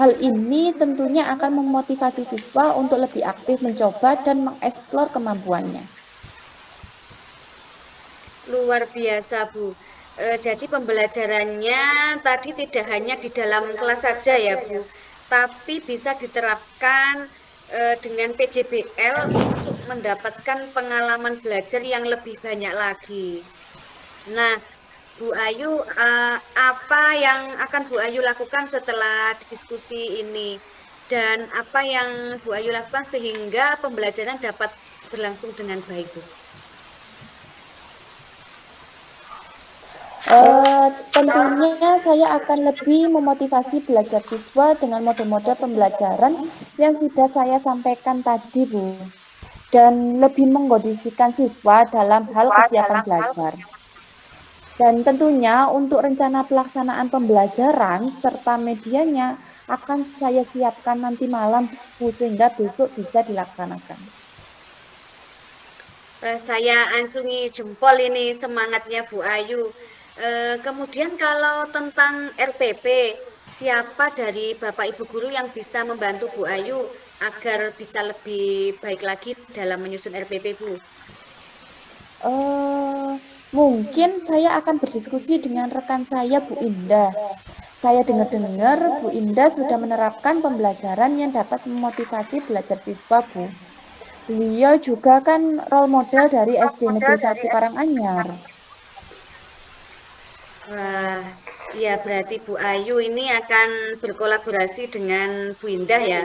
Hal ini tentunya akan memotivasi siswa untuk lebih aktif mencoba dan mengeksplor kemampuannya. Luar biasa, Bu. Jadi pembelajarannya tadi tidak hanya di dalam kelas saja ya, Bu, tapi bisa diterapkan dengan PJBL untuk mendapatkan pengalaman belajar yang lebih banyak lagi. Nah, Bu Ayu, apa yang akan Bu Ayu lakukan setelah diskusi ini? Dan apa yang Bu Ayu lakukan sehingga pembelajaran dapat berlangsung dengan baik, Bu? Tentunya saya akan lebih memotivasi belajar siswa dengan mode-mode pembelajaran yang sudah saya sampaikan tadi, Bu, dan lebih mengkondisikan siswa dalam hal kesiapan belajar. Dan tentunya untuk rencana pelaksanaan pembelajaran serta medianya akan saya siapkan nanti malam, Bu, sehingga besok bisa dilaksanakan. Saya acungi jempol ini semangatnya Bu Ayu. Kemudian kalau tentang RPP, siapa dari Bapak Ibu guru yang bisa membantu Bu Ayu agar bisa lebih baik lagi dalam menyusun RPP, Bu? Mungkin saya akan berdiskusi dengan rekan saya, Bu Indah. Saya dengar-dengar Bu Indah sudah menerapkan pembelajaran yang dapat memotivasi belajar siswa, Bu. Beliau juga kan role model dari SD Negeri 1 Karanganyar. Wah, ya berarti Bu Ayu ini akan berkolaborasi dengan Bu Indah ya.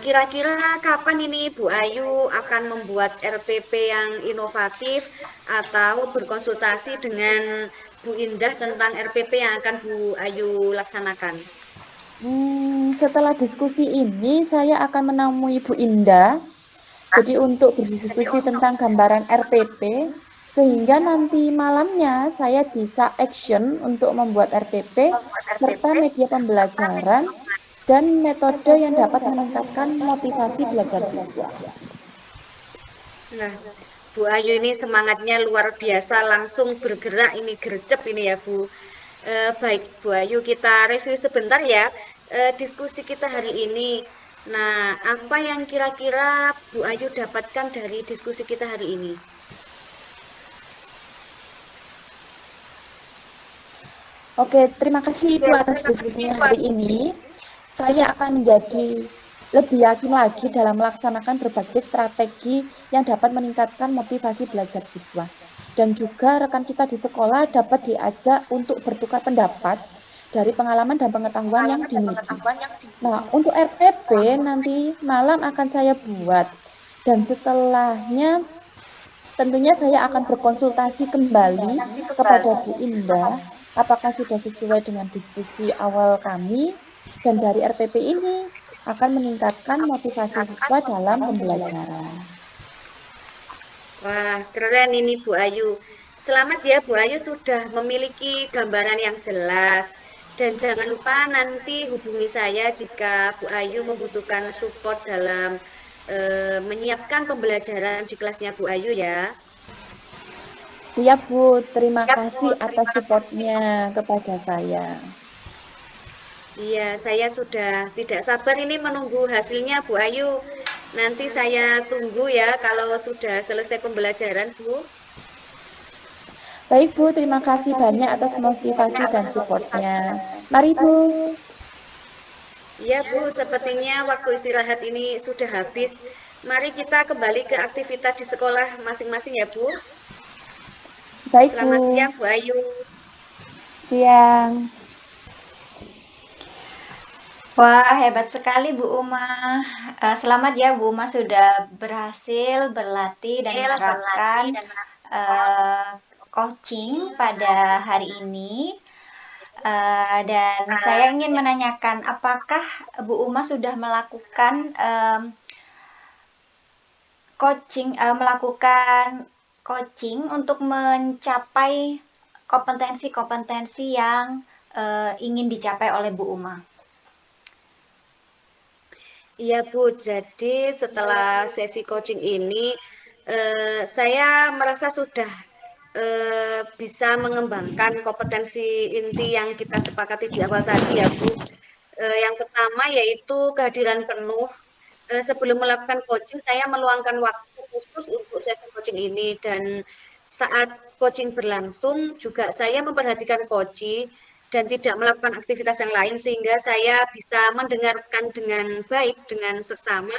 Kira-kira kapan ini Bu Ayu akan membuat RPP yang inovatif atau berkonsultasi dengan Bu Indah tentang RPP yang akan Bu Ayu laksanakan? Setelah diskusi ini, saya akan menemui Bu Indah Jadi untuk berdiskusi tentang gambaran RPP, sehingga nanti malamnya saya bisa action untuk membuat RPP, serta media pembelajaran, dan metode yang dapat meningkatkan motivasi belajar siswa. Nah, Bu Ayu ini semangatnya luar biasa, langsung bergerak ini gercep ini ya Bu. Baik Bu Ayu, kita review sebentar ya diskusi kita hari ini. Nah, apa yang kira-kira Bu Ayu dapatkan dari diskusi kita hari ini? Oke, terima kasih Ibu atas diskusinya hari ini. Saya akan menjadi lebih yakin lagi dalam melaksanakan berbagai strategi yang dapat meningkatkan motivasi belajar siswa. Dan juga rekan kita di sekolah dapat diajak untuk bertukar pendapat dari pengalaman dan pengetahuan yang dimiliki. Nah, untuk RPP nanti malam akan saya buat. Dan setelahnya tentunya saya akan berkonsultasi kembali kepada Bu Indah apakah sudah sesuai dengan diskusi awal kami, dan dari RPP ini akan meningkatkan motivasi siswa dalam pembelajaran. Wah, keren ini Bu Ayu. Selamat ya Bu Ayu sudah memiliki gambaran yang jelas. Dan jangan lupa nanti hubungi saya jika Bu Ayu membutuhkan support dalam menyiapkan pembelajaran di kelasnya Bu Ayu ya. Siap Bu, terima kasih atas supportnya kepada saya. Iya, saya sudah tidak sabar ini menunggu hasilnya Bu Ayu. Nanti saya tunggu ya kalau sudah selesai pembelajaran Bu. Baik Bu, terima kasih banyak atas motivasi dan supportnya. Mari Bu. Iya Bu, sepertinya waktu istirahat ini sudah habis. Mari kita kembali ke aktivitas di sekolah masing-masing ya Bu. Baik Selamat Bu. siang Bu Ayu. Siang. Wah, hebat sekali Bu Uma. Selamat ya Bu Uma sudah berhasil berlatih dan menerapkan coaching pada hari ini. Dan saya ingin menanyakan, apakah Bu Uma sudah melakukan coaching untuk mencapai kompetensi-kompetensi yang ingin dicapai oleh Bu Uma? Iya Bu, jadi setelah sesi coaching ini saya merasa sudah bisa mengembangkan kompetensi inti yang kita sepakati di awal tadi ya Bu. Yang pertama yaitu kehadiran penuh. Sebelum melakukan coaching, saya meluangkan waktu khusus untuk sesi coaching ini dan saat coaching berlangsung juga saya memperhatikan coach dan tidak melakukan aktivitas yang lain sehingga saya bisa mendengarkan dengan baik dengan seksama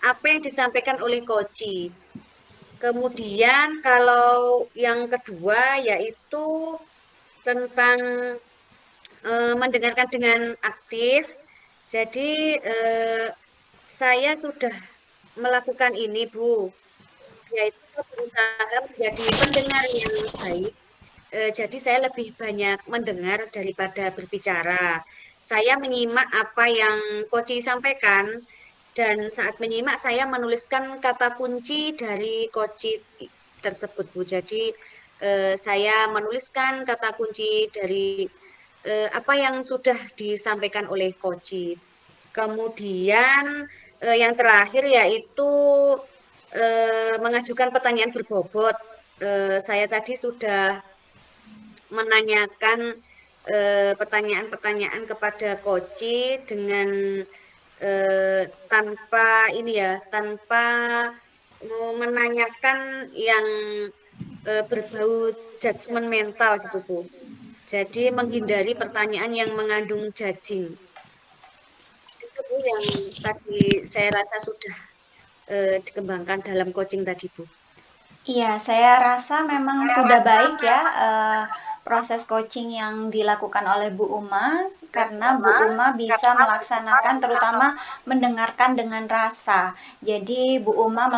apa yang disampaikan oleh coach. Kemudian kalau yang kedua yaitu tentang mendengarkan dengan aktif. Jadi saya sudah melakukan ini, Bu, yaitu berusaha menjadi pendengar yang baik. Jadi saya lebih banyak mendengar daripada berbicara. Saya menyimak apa yang Koci sampaikan dan saat menyimak saya menuliskan kata kunci dari Koci tersebut, Bu. Jadi saya menuliskan kata kunci dari apa yang sudah disampaikan oleh Koci. Kemudian yang terakhir yaitu mengajukan pertanyaan berbobot. Saya tadi sudah menanyakan pertanyaan-pertanyaan kepada Koci dengan tanpa ini ya, tanpa menanyakan yang berbau judgement mental gitu Bu. Jadi menghindari pertanyaan yang mengandung judging. Itu Bu yang tadi saya rasa sudah dikembangkan dalam coaching tadi Bu. Iya, saya rasa memang sudah baik ya proses coaching yang dilakukan oleh Bu Uma, karena Bu Uma bisa melaksanakan terutama mendengarkan dengan rasa. Jadi Bu Uma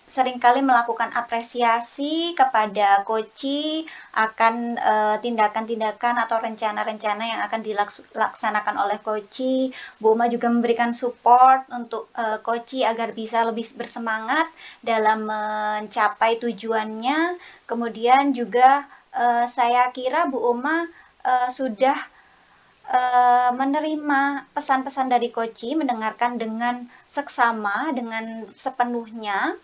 seringkali melakukan apresiasi kepada coach akan tindakan-tindakan atau rencana-rencana yang akan dilaksanakan oleh coach. Bu Uma juga memberikan support untuk coach agar bisa lebih bersemangat dalam mencapai tujuannya. Kemudian juga saya kira Bu Uma sudah menerima pesan-pesan dari coach, mendengarkan dengan seksama, dengan sepenuhnya,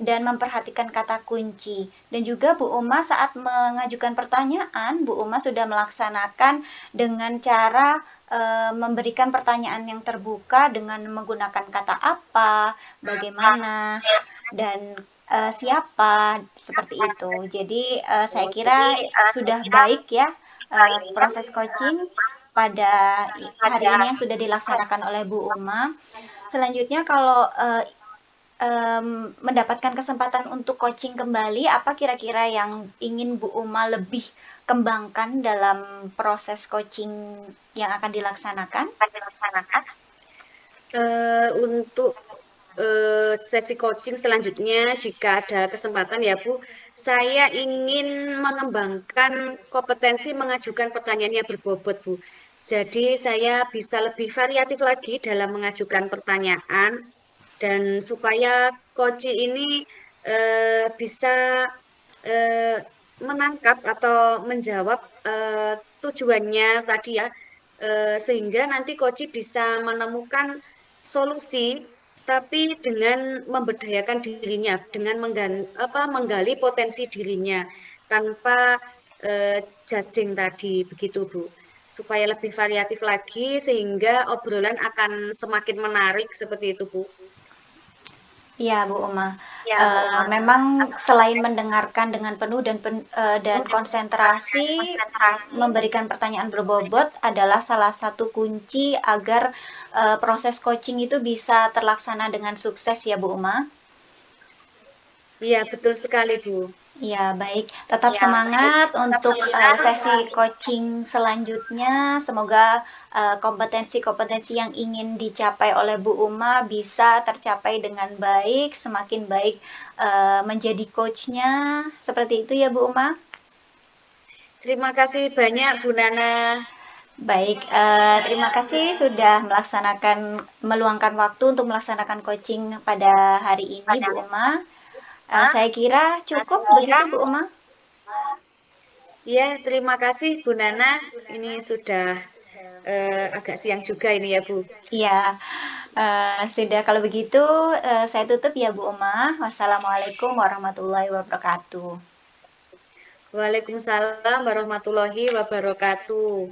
dan memperhatikan kata kunci. Dan juga Bu Uma saat mengajukan pertanyaan, Bu Uma sudah melaksanakan dengan cara memberikan pertanyaan yang terbuka dengan menggunakan kata apa, bagaimana, dan siapa, seperti itu. Jadi saya kira sudah baik ya proses coaching pada hari ini yang sudah dilaksanakan oleh Bu Uma. Selanjutnya kalau mendapatkan kesempatan untuk coaching kembali, apa kira-kira yang ingin Bu Uma lebih kembangkan dalam proses coaching yang akan dilaksanakan? Untuk sesi coaching selanjutnya jika ada kesempatan ya Bu, saya ingin mengembangkan kompetensi mengajukan pertanyaan yang berbobot Bu. Jadi saya bisa lebih variatif lagi dalam mengajukan pertanyaan dan supaya coach ini bisa menangkap atau menjawab tujuannya tadi ya, sehingga nanti coach bisa menemukan solusi tapi dengan memberdayakan dirinya, dengan menggali potensi dirinya tanpa judging tadi, begitu Bu. Supaya lebih variatif lagi sehingga obrolan akan semakin menarik seperti itu Bu. Iya, Bu Uma. Memang selain mendengarkan dengan penuh dan konsentrasi, memberikan pertanyaan berbobot adalah salah satu kunci agar proses coaching itu bisa terlaksana dengan sukses ya, Bu Uma. Iya, betul sekali Bu. Ya, baik. Tetap semangat untuk sesi coaching selanjutnya. Semoga kompetensi-kompetensi yang ingin dicapai oleh Bu Uma bisa tercapai dengan baik, semakin baik menjadi coachnya. Seperti itu ya, Bu Uma. Terima kasih banyak Bu Nana. Baik, terima kasih sudah meluangkan waktu untuk melaksanakan coaching pada hari ini, Bu Uma. Saya kira cukup begitu, Bu Uma. Ya, terima kasih Bu Nana. Ini sudah agak siang juga ini ya Bu. Iya, sudah kalau begitu saya tutup ya Bu Uma. Wassalamualaikum warahmatullahi wabarakatuh. Waalaikumsalam warahmatullahi wabarakatuh.